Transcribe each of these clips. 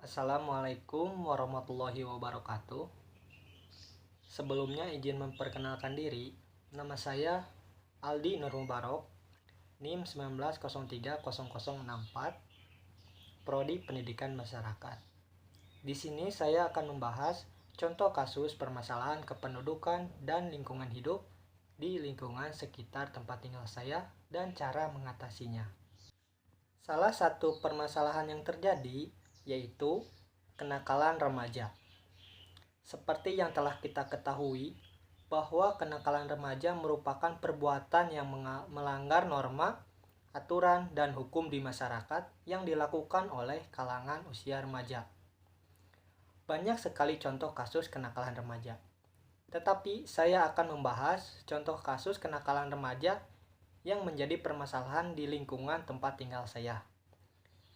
Assalamualaikum warahmatullahi wabarakatuh. Sebelumnya izin memperkenalkan diri. Nama saya Aldi Nur Mubarok, NIM 19030064, Prodi Pendidikan Masyarakat. Di sini saya akan membahas contoh kasus permasalahan kependudukan dan lingkungan hidup di lingkungan sekitar tempat tinggal saya dan cara mengatasinya. Salah satu permasalahan yang terjadi yaitu kenakalan remaja. Seperti yang telah kita ketahui, bahwa kenakalan remaja merupakan perbuatan yang melanggar norma, aturan, dan hukum di masyarakat yang dilakukan oleh kalangan usia remaja. Banyak sekali contoh kasus kenakalan remaja. Tetapi saya akan membahas contoh kasus kenakalan remaja yang menjadi permasalahan di lingkungan tempat tinggal saya.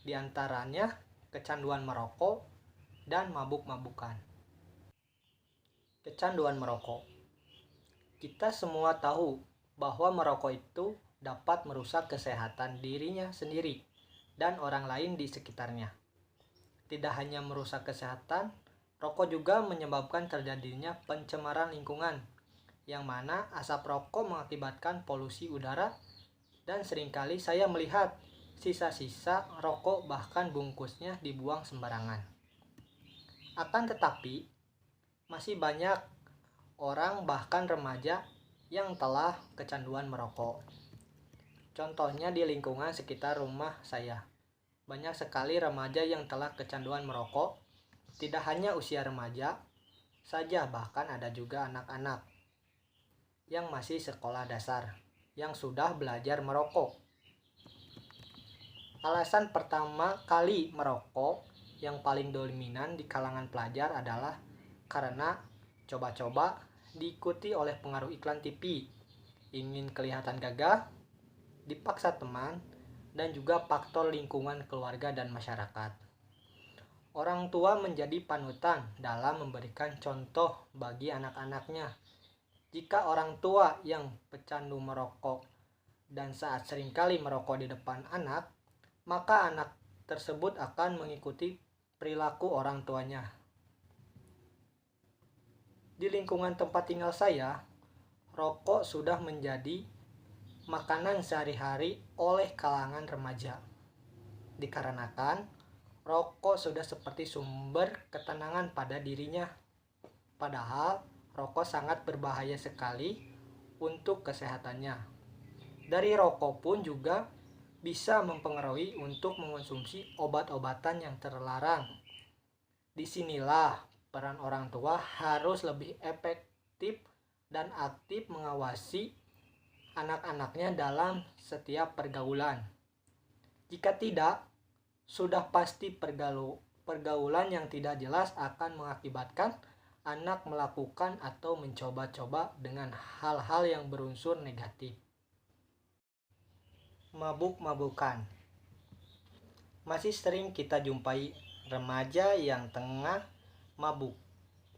Di antaranya kecanduan merokok dan mabuk-mabukan. Kecanduan merokok. Kita semua tahu bahwa merokok itu dapat merusak kesehatan dirinya sendiri dan orang lain di sekitarnya. Tidak hanya merusak kesehatan, rokok juga menyebabkan terjadinya pencemaran lingkungan, yang mana asap rokok mengakibatkan polusi udara, dan seringkali saya melihat sisa-sisa rokok bahkan bungkusnya dibuang sembarangan. Akan tetapi, masih banyak orang bahkan remaja yang telah kecanduan merokok. Contohnya di lingkungan sekitar rumah saya. Banyak sekali remaja yang telah kecanduan merokok. Tidak hanya usia remaja saja, bahkan ada juga anak-anak yang masih sekolah dasar yang sudah belajar merokok. Alasan pertama kali merokok yang paling dominan di kalangan pelajar adalah karena coba-coba diikuti oleh pengaruh iklan TV, ingin kelihatan gagah, dipaksa teman, dan juga faktor lingkungan keluarga dan masyarakat. Orang tua menjadi panutan dalam memberikan contoh bagi anak-anaknya. Jika orang tua yang pecandu merokok dan saat seringkali merokok di depan anak, maka anak tersebut akan mengikuti perilaku orang tuanya. Di lingkungan tempat tinggal saya, rokok sudah menjadi makanan sehari-hari oleh kalangan remaja. Dikarenakan rokok sudah seperti sumber ketenangan pada dirinya. Padahal rokok sangat berbahaya sekali untuk kesehatannya. Dari rokok pun juga bisa mempengaruhi untuk mengonsumsi obat-obatan yang terlarang. Disinilah peran orang tua harus lebih efektif dan aktif mengawasi anak-anaknya dalam setiap pergaulan. Jika tidak, sudah pasti pergaulan yang tidak jelas akan mengakibatkan anak melakukan atau mencoba-coba dengan hal-hal yang berunsur negatif. Mabuk-mabukan. Masih sering kita jumpai remaja yang tengah mabuk,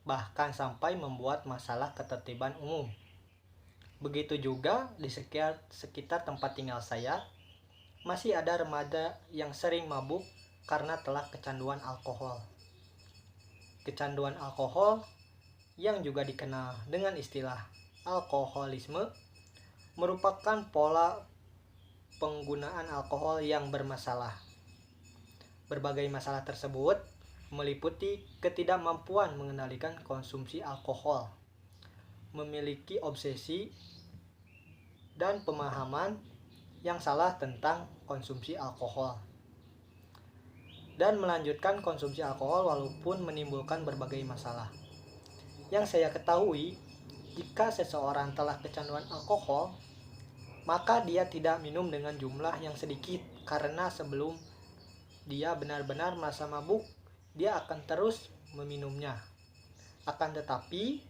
bahkan sampai membuat masalah ketertiban umum. Begitu juga di sekitar tempat tinggal saya, masih ada remaja yang sering mabuk karena telah kecanduan alkohol. Kecanduan alkohol yang juga dikenal dengan istilah alkoholisme merupakan pola penggunaan alkohol yang bermasalah. Berbagai masalah tersebut meliputi ketidakmampuan mengendalikan konsumsi alkohol, memiliki obsesi dan pemahaman yang salah tentang konsumsi alkohol, dan melanjutkan konsumsi alkohol walaupun menimbulkan berbagai masalah. Yang saya ketahui, jika seseorang telah kecanduan alkohol, maka dia tidak minum dengan jumlah yang sedikit, karena sebelum dia benar-benar merasa mabuk, dia akan terus meminumnya. Akan tetapi,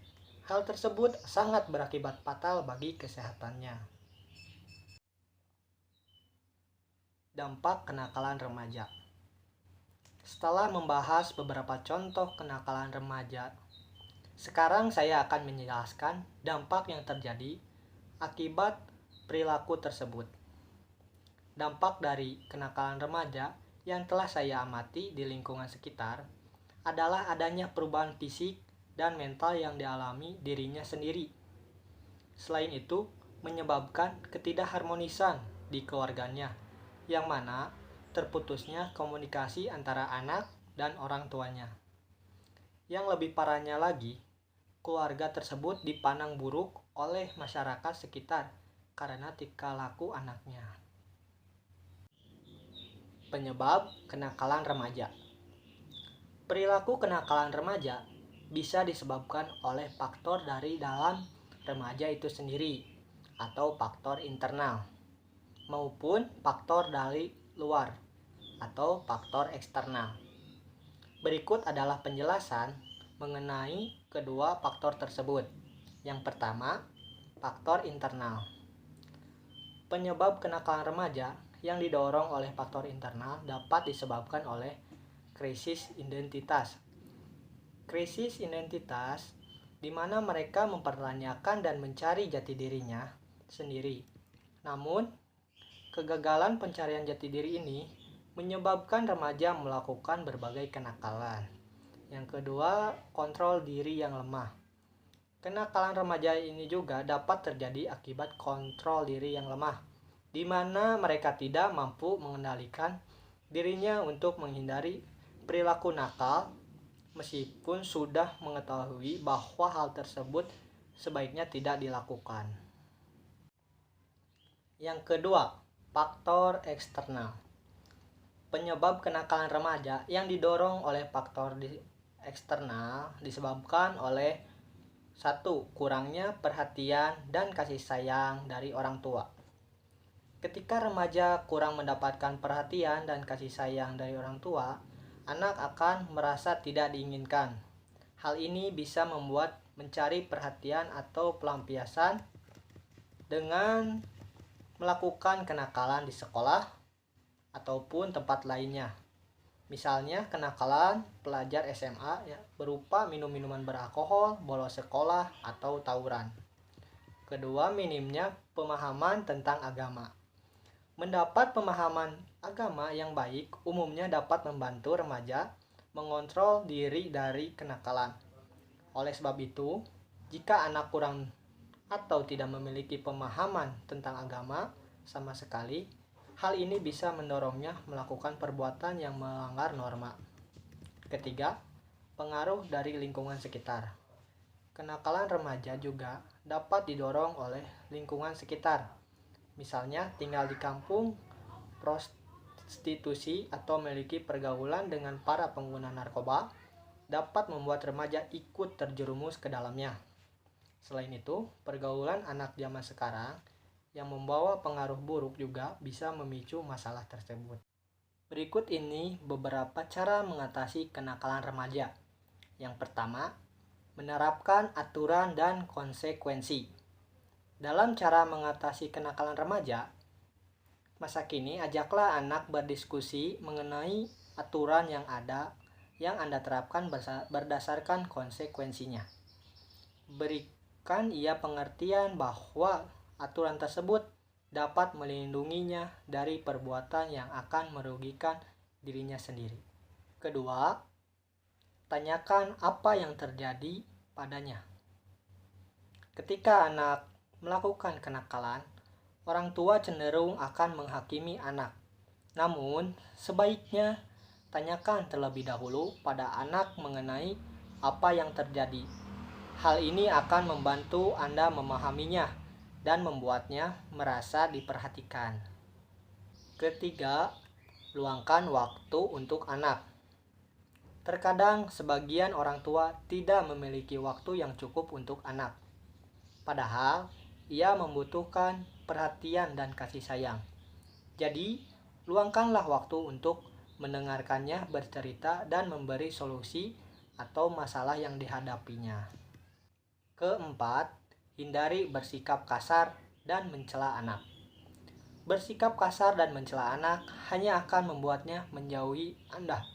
hal tersebut sangat berakibat fatal bagi kesehatannya. Dampak kenakalan remaja. Setelah membahas beberapa contoh kenakalan remaja, sekarang saya akan menjelaskan dampak yang terjadi akibat perilaku tersebut. Dampak dari kenakalan remaja yang telah saya amati di lingkungan sekitar adalah adanya perubahan fisik dan mental yang dialami dirinya sendiri. Selain itu, menyebabkan ketidakharmonisan di keluarganya, yang mana terputusnya komunikasi antara anak dan orang tuanya. Yang lebih parahnya lagi, keluarga tersebut dipandang buruk oleh masyarakat sekitar karena tingkah laku anaknya. Penyebab kenakalan remaja. Perilaku kenakalan remaja bisa disebabkan oleh faktor dari dalam remaja itu sendiri atau faktor internal maupun faktor dari luar atau faktor eksternal. Berikut adalah penjelasan mengenai kedua faktor tersebut. Yang pertama, faktor internal. Penyebab kenakalan remaja yang didorong oleh faktor internal dapat disebabkan oleh krisis identitas. Krisis identitas di mana mereka mempertanyakan dan mencari jati dirinya sendiri. Namun, kegagalan pencarian jati diri ini menyebabkan remaja melakukan berbagai kenakalan. Yang kedua, kontrol diri yang lemah. Kenakalan remaja ini juga dapat terjadi akibat kontrol diri yang lemah, di mana mereka tidak mampu mengendalikan dirinya untuk menghindari perilaku nakal, meskipun sudah mengetahui bahwa hal tersebut sebaiknya tidak dilakukan. Yang kedua, faktor eksternal. Penyebab kenakalan remaja yang didorong oleh faktor eksternal disebabkan oleh 1. Kurangnya perhatian dan kasih sayang dari orang tua. Ketika remaja kurang mendapatkan perhatian dan kasih sayang dari orang tua, anak akan merasa tidak diinginkan. Hal ini bisa membuat mencari perhatian atau pelampiasan dengan melakukan kenakalan di sekolah ataupun tempat lainnya. Misalnya kenakalan pelajar SMA berupa minum minuman beralkohol, bolos sekolah, atau tawuran. Kedua, minimnya pemahaman tentang agama. Mendapat pemahaman agama yang baik umumnya dapat membantu remaja mengontrol diri dari kenakalan. Oleh sebab itu, jika anak kurang atau tidak memiliki pemahaman tentang agama sama sekali, hal ini bisa mendorongnya melakukan perbuatan yang melanggar norma. Ketiga, pengaruh dari lingkungan sekitar. Kenakalan remaja juga dapat didorong oleh lingkungan sekitar. Misalnya tinggal di kampung, prostitusi, atau memiliki pergaulan dengan para pengguna narkoba dapat membuat remaja ikut terjerumus ke dalamnya. Selain itu, pergaulan anak zaman sekarang yang membawa pengaruh buruk juga bisa memicu masalah tersebut. Berikut ini beberapa cara mengatasi kenakalan remaja. Yang pertama, menerapkan aturan dan konsekuensi. Dalam cara mengatasi kenakalan remaja, masa kini ajaklah anak berdiskusi mengenai aturan yang ada yang Anda terapkan berdasarkan konsekuensinya. Berikan ia pengertian bahwa aturan tersebut dapat melindunginya dari perbuatan yang akan merugikan dirinya sendiri. Kedua, tanyakan apa yang terjadi padanya. Ketika anak melakukan kenakalan, orang tua cenderung akan menghakimi anak. Namun, sebaiknya tanyakan terlebih dahulu pada anak mengenai apa yang terjadi. Hal ini akan membantu Anda memahaminya dan membuatnya merasa diperhatikan. Ketiga, luangkan waktu untuk anak. Terkadang sebagian orang tua tidak memiliki waktu yang cukup untuk anak. Padahal, ia membutuhkan perhatian dan kasih sayang. Jadi, luangkanlah waktu untuk mendengarkannya bercerita dan memberi solusi atau masalah yang dihadapinya. Keempat, hindari bersikap kasar dan mencela anak. Bersikap kasar dan mencela anak hanya akan membuatnya menjauhi Anda.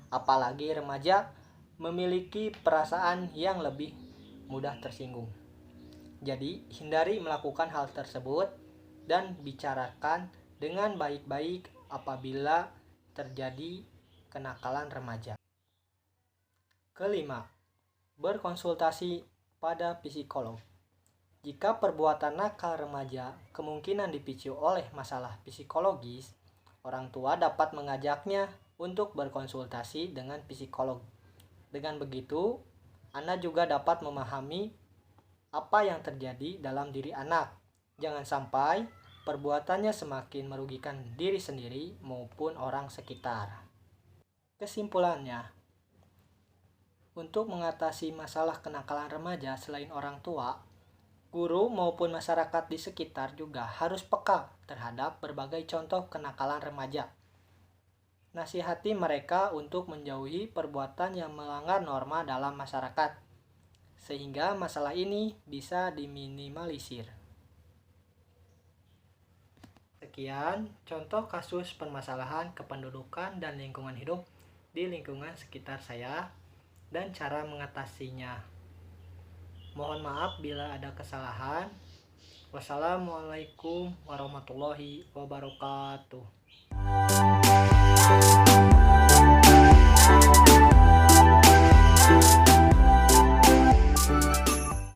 Apalagi remaja memiliki perasaan yang lebih mudah tersinggung. Jadi, hindari melakukan hal tersebut dan bicarakan dengan baik-baik apabila terjadi kenakalan remaja. Kelima, berkonsultasi pada psikolog. Jika perbuatan nakal remaja kemungkinan dipicu oleh masalah psikologis, orang tua dapat mengajaknya untuk berkonsultasi dengan psikolog. Dengan begitu, anak juga dapat memahami apa yang terjadi dalam diri anak. Jangan sampai perbuatannya semakin merugikan diri sendiri maupun orang sekitar. Kesimpulannya, untuk mengatasi masalah kenakalan remaja selain orang tua, guru maupun masyarakat di sekitar juga harus peka terhadap berbagai contoh kenakalan remaja. Nasihati mereka untuk menjauhi perbuatan yang melanggar norma dalam masyarakat, sehingga masalah ini bisa diminimalisir. Sekian contoh kasus permasalahan kependudukan dan lingkungan hidup di lingkungan sekitar saya dan cara mengatasinya. Mohon maaf bila ada kesalahan. Wassalamualaikum warahmatullahi wabarakatuh.